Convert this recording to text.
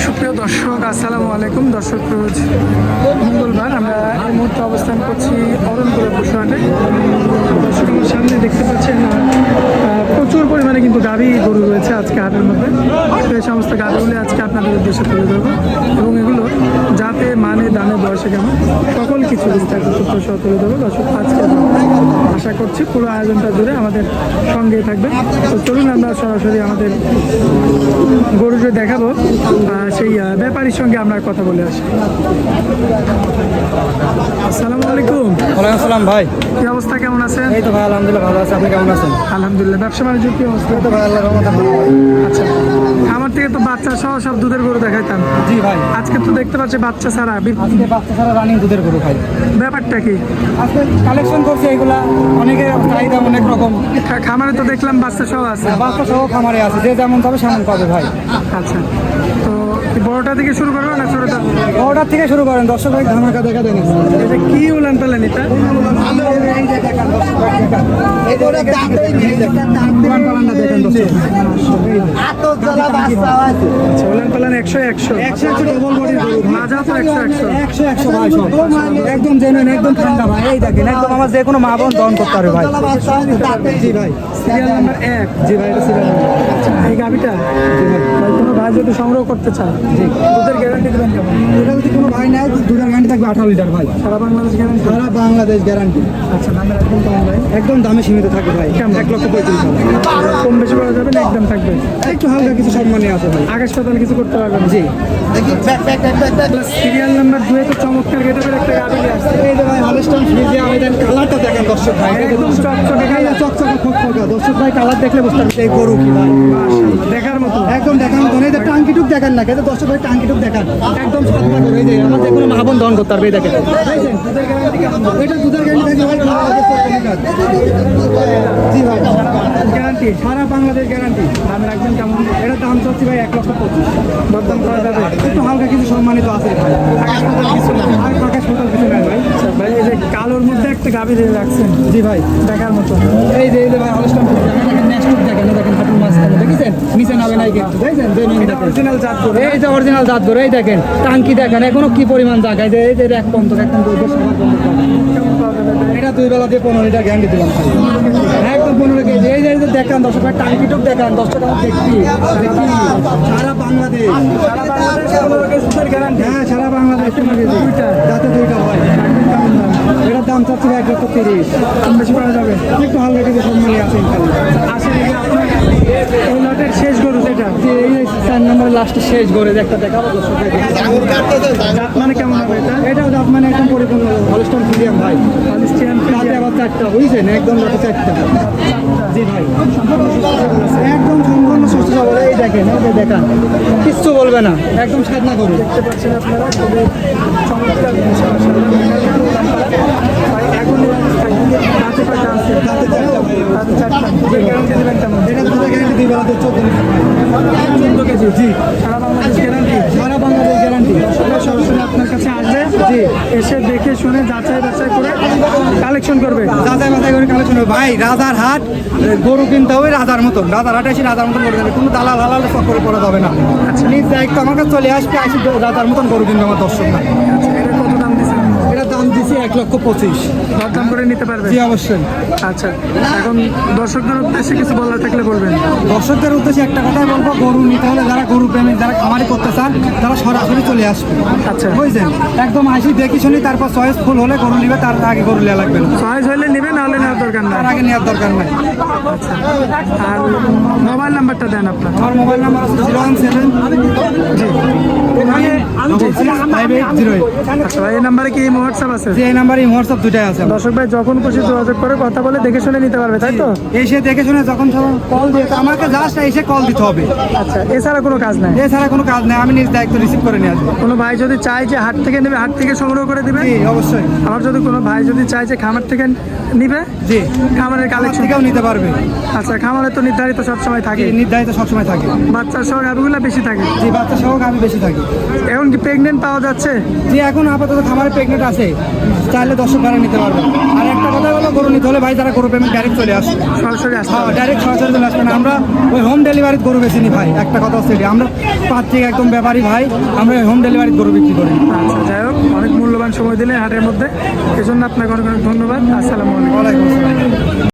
সুপ্রিয় দর্শক, আসসালামু আলাইকুম। দর্শক, রোজ মঙ্গলবার আমরা এই মুহূর্তে অবস্থান করছি অরণকুলা পশুহাটে। দর্শক, আমার সামনে দেখতে পাচ্ছেন প্রচুর পরিমাণে কিন্তু গাভী গরু রয়েছে আজকে হাটের মধ্যে। এই সমস্ত গাভীগুলি আজকে আপনাদের উদ্দেশ্যে তুলে ধরবো এবং এগুলো যাতে মানে দামে বয়সে কেমন সকল কিছু বিস্তারিত তথ্য সহ তুলে ধরবো। দর্শক, আজকে আশা করছি পুরো আয়োজনটা জুড়ে আমাদের সঙ্গেই থাকবে। তো চলুন আমরা সরাসরি আমাদের গরু যে দেখাবো সেই ব্যাপারীর সঙ্গে আমরা কথা বলে আসি। আসসালামু আলাইকুম। ওয়ালাইকুম আসসালাম ভাই, কি অবস্থা, কেমন আছেন? এই তো ভাই আলহামদুলিল্লাহ ভালো আছে। আপনি কেমন আছেন? আলহামদুলিল্লাহ। ব্যবসা বাণিজ্য কি অবস্থা? তো ভাই আল্লাহর রহমতে ভালো। আচ্ছা, আমার থেকে তো বাচ্চা সহ সব দুধের গরু দেখাইতাম। জি ভাই, আজকে তো দেখতে পাচ্ছি বাচ্চা ছাড়া। আজকে বাচ্চা ছাড়া রানিং দুধের গরু ভাই। ব্যাপারটা কি? আজকে কালেকশন করছে এগুলা, অনেকে চাহিদা অনেক রকম। খামারে তো দেখলাম বাচ্চা সহ আছে। বাচ্চা সহ খামারে আছে, যে যেমন পাবে সেমন পাবে ভাই। আচ্ছা, তো কি বড়টা থেকে শুরু করবো না ছোটটা? অর্ডার থেকে শুরু করেন, দর্শক ভাই ধামাকা দেখা দেন। এটা কি উলান পালান এটা? আচ্ছা, উলান পালান 100 মাজা তো 100 ভাই সব একদম জেনুইন, একদম ঠান্ডা ভাই। এই দেখেন, একদম আমার যে কোনো মা বোন দহন করতে পারবে ভাই। জি ভাই, সিরিয়াল নাম্বার 1। জি ভাই, এটা সিরিয়াল নাম্বার। এই গাভিটা ভাই কোনো ভাই যদি সংগ্রহ করতে চান, জি, দুধের গ্যারান্টি দেবেন কেমন? এটা যদি কোনো ভাই নেয় দুধের গ্যারান্টি থাকবে 18 লিটার ভাই। সারা বাংলাদেশ গ্যারান্টি? সারা বাংলাদেশ গ্যারান্টি। আচ্ছা, দামের একদম কম ভাই? একদম দামে সীমিত থাকবে ভাই। 1,35,000। কম বেশি করা যাবে না? একদম থাকবে। একটু হালকা কিছু সম্মানী আছে ভাই। আকাশ পাতাল কিছু করতে পারবেন? জি, সিরিয়াল নাম্বার 2 তো চমৎকার গেটাপের একটা গাভি আসছে। এই যে ভাই হলস্টাইন ফ্রিজিয়ান, এই দেন কালারটা দেখেন দর্শক ভাই। একদম চকচকে কালার। চকচকে খকখকা। দর্শক ভাই কালার দেখলে বুঝতে পারবে এই গরু কি ভাই। মাশাআল্লাহ, দেখার মতো। একদম দেখার মতো। এই যে টাঙ্কিটুক দেখেন না, কিন্তু দর্শক ভাই টাঙ্কিটুক দেখান। একদম সাদা করে। এই যে আমার যে কোনো মাহবন দহন করতে পারবে। এই দেখেন, দুধের গ্যারান্টি কেমন? এটা দুধের গ্যারান্টি থাকবে ভাই। জি ভাই, গ্যারান্টি সারা বাংলাদেশ গ্যারান্টি। দামের একদম কেমন? এটা দাম চাচ্ছি ভাই 1,25,000। দরদাম করা যাবে? একটু হালকা কিছু সম্মানিত আছে ভাই। আকাশ পাতাল কিছু না? আর প্রকাশ মতো কিছু নাই ভাই। আচ্ছা ভাই, এই যে কালোর মধ্যে একটা গাভি দিয়ে রাখছেন, জি ভাই, দেখার মতো। এই যে ভাই হলস্টাইন ফ্রিজিয়ান, দেখেন নেক্সট দেখেন, দেখেন হাঁটুর মাঝখানে দেখেছেন, নিচে নামে নাই কিন্তু দেখেন। এটা অরিজিনাল জাত করে? এই যে অরিজিনাল জাত গরু। এই দেখেন টাঙ্কি দেখেন, এখনো কি পরিমাণ জায়গা। এই যে এক পন্ত একদম দুধ সবার জন্য পাবেন। কেমন পাওয়া যাবে এটা? এটা 2 বেলা দিয়ে 15 লিটার গ্যারান্টি দিলাম ভাই। একদম 15 কেজি। এই যে দেখান দর্শক ভাই, টাঙ্কিটুক দেখান দর্শক। আমার দেখি সারা বাংলাদেশ, সারা বাংলাদেশ 15 কেজি দুধের গ্যারান্টি? হ্যাঁ সারা বাংলাদেশ 15 কেজি। দুইটা? যাতে দুইটা হয়। এটার দাম চাচ্ছি ভাই 1,30,000। কম বেশি করা যাবে? একটু হালকা কিছু সম্মানী আছে ইনশাআল্লাহ। আসেন, এই যে আপনার এই লটের শেষ গরু যেটা, যে এই 4 নম্বর লাস্টে শেষ করে একটা দেখাবো দর্শক ভাই। জাত মানে কেমন হবে এটা? এটাও দাম মানে একদম পরিপূর্ণ হলস্টাইন ফ্রিজিয়ান ভাই। হলস্টিয়ান রাতে ফ্রিজিয়ান? আবার 4টা বুঝছেন, একদম রাতে 4টা। জি ভাই, একদম সম্পূর্ণ সুস্থ সবল। এই দেখেন, এই যে দেখান, কিচ্ছু বলবে না, একদম সাধনা করুন। দেখতে পাচ্ছেন আপনারা, খুবই চমৎকার জিনিস। ভাই এখন রাতে কয়টা আছে? রাতে 4টা ভাই। রাতে 4টা। দুধের গ্যারান্টি দেবেন কেমন? এটা দুটো গ্যারান্টি 2 বেলাতে 14 14 কেজি? জি, সারা বাংলাদেশ গ্যারান্টি? সারা বাংলাদেশ গ্যারান্টি। সরাসরি আপনার কাছে আসবে, জি, এসে দেখে শুনে যাচাই বাছাই করে কালেকশন করবে। যাচাই বাছাই করে কালেকশন হবে ভাই। রাজার হাট গরু কিনতে হবে রাজার মতন। রাজার হাটে এসে রাজার মতন করে যাবে, কোনো দালাল হালাল চক্করে পড়া যাবে না। আচ্ছা, নিজ দায়িত্ব আমার কাছে চলে আসবে, আসি রাজার মতন গরু কিনবে আমার দর্শক না। আচ্ছা, এটা কত দাম দিচ্ছেন? এটা দাম দিচ্ছি 1,25,000। দরদাম করে নিতে পারবে? জি অবশ্যই। আচ্ছা, এখন দর্শকদের উদ্দেশ্যে কিছু বলার থাকলে বলবেন। দর্শকদের উদ্দেশ্যে একটা কথাই বলবো, গরু নিতে হলে যারা গরু প্রেমিক, যারা খামারি করতে চান, তারা সরাসরি চলে আসবে। আচ্ছা, বুঝছেন, একদম আসি দেখি শুনি, তারপর চয়েস ফুল হলে গরু নিবে, তার আগে গরু নেওয়া লাগবে না। চয়েস হইলে নেবে, না হলে নেওয়ার দরকার না। তার আগে নেওয়ার দরকার নাই। আচ্ছা, আর মোবাইল নাম্বারটা দেন আপনার। আমার মোবাইল নাম্বার আছে 017 জি, 5808। আচ্ছা ভাই, এই নাম্বারে কি হোয়াটসঅ্যাপ আছে? যে এই নাম্বারে হোয়াটসঅ্যাপ দুটাই আছে। দর্শক ভাই যখন খুশি যোগাযোগ করে কথা বলে দেখে শুনে নিতে পারবে, তাই তো? এসে দেখে শুনে যখন কল দিয়ে, আমাকে জাস্ট এসে কল দিতে হবে। আচ্ছা, এছাড়া কোনো কাজ নাই? এছাড়া কোনো কাজ নেই, আমি নিজ দায়িত্ব রিসিভ করে নিয়ে আসবো। কোনো ভাই যদি চায় যে হাট থেকে নেবে, হাট থেকে সংগ্রহ করে দিবে। জি অবশ্যই। আবার যদি কোনো ভাই যদি চায় যে খামার থেকে নিবে, জি, খামারের আমার কালেকশন থেকেও নিতে পারবে। আচ্ছা, খামারে তো নির্ধারিত সবসময় থাকে, নির্ধারিত সবসময় থাকে। বাচ্চার সহ গাভিগুলো বেশি থাকে। জি, বাচ্চা সহ আমি বেশি থাকি। এখন কি প্রেগনেন্ট প্রেগনেন্ট পাওয়া যাচ্ছে? যে এখন আপাতত খামারে প্রেগনেন্ট আছে, চাইলে দর্শক ভাড়া নিতে পারবে। আর একটা কথা হলো, গরু নিতে হলে ভাই তারা গরু পেমেন্ট ডাইরেক্ট চলে আসবে। সরাসরি আসতে হ্যাঁ, হবে। ডাইরেক্ট সরাসরি চলে আসবে না। আমরা ওই হোম ডেলিভারি গরু বেশি নি ভাই, একটা কথা হচ্ছে এটি। আমরা পাত্রিক একদম ব্যাপারী ভাই, আমরা হোম ডেলিভারি গরু বিক্রি করি। আচ্ছা, যাই হোক, অনেক মূল্যবান সময় দিলেন হাটের মধ্যে, এজন্য আপনাকে অনেক অনেক ধন্যবাদ। আসসালামু আলাইকুম। ওয়ালাইকুম আসসালাম।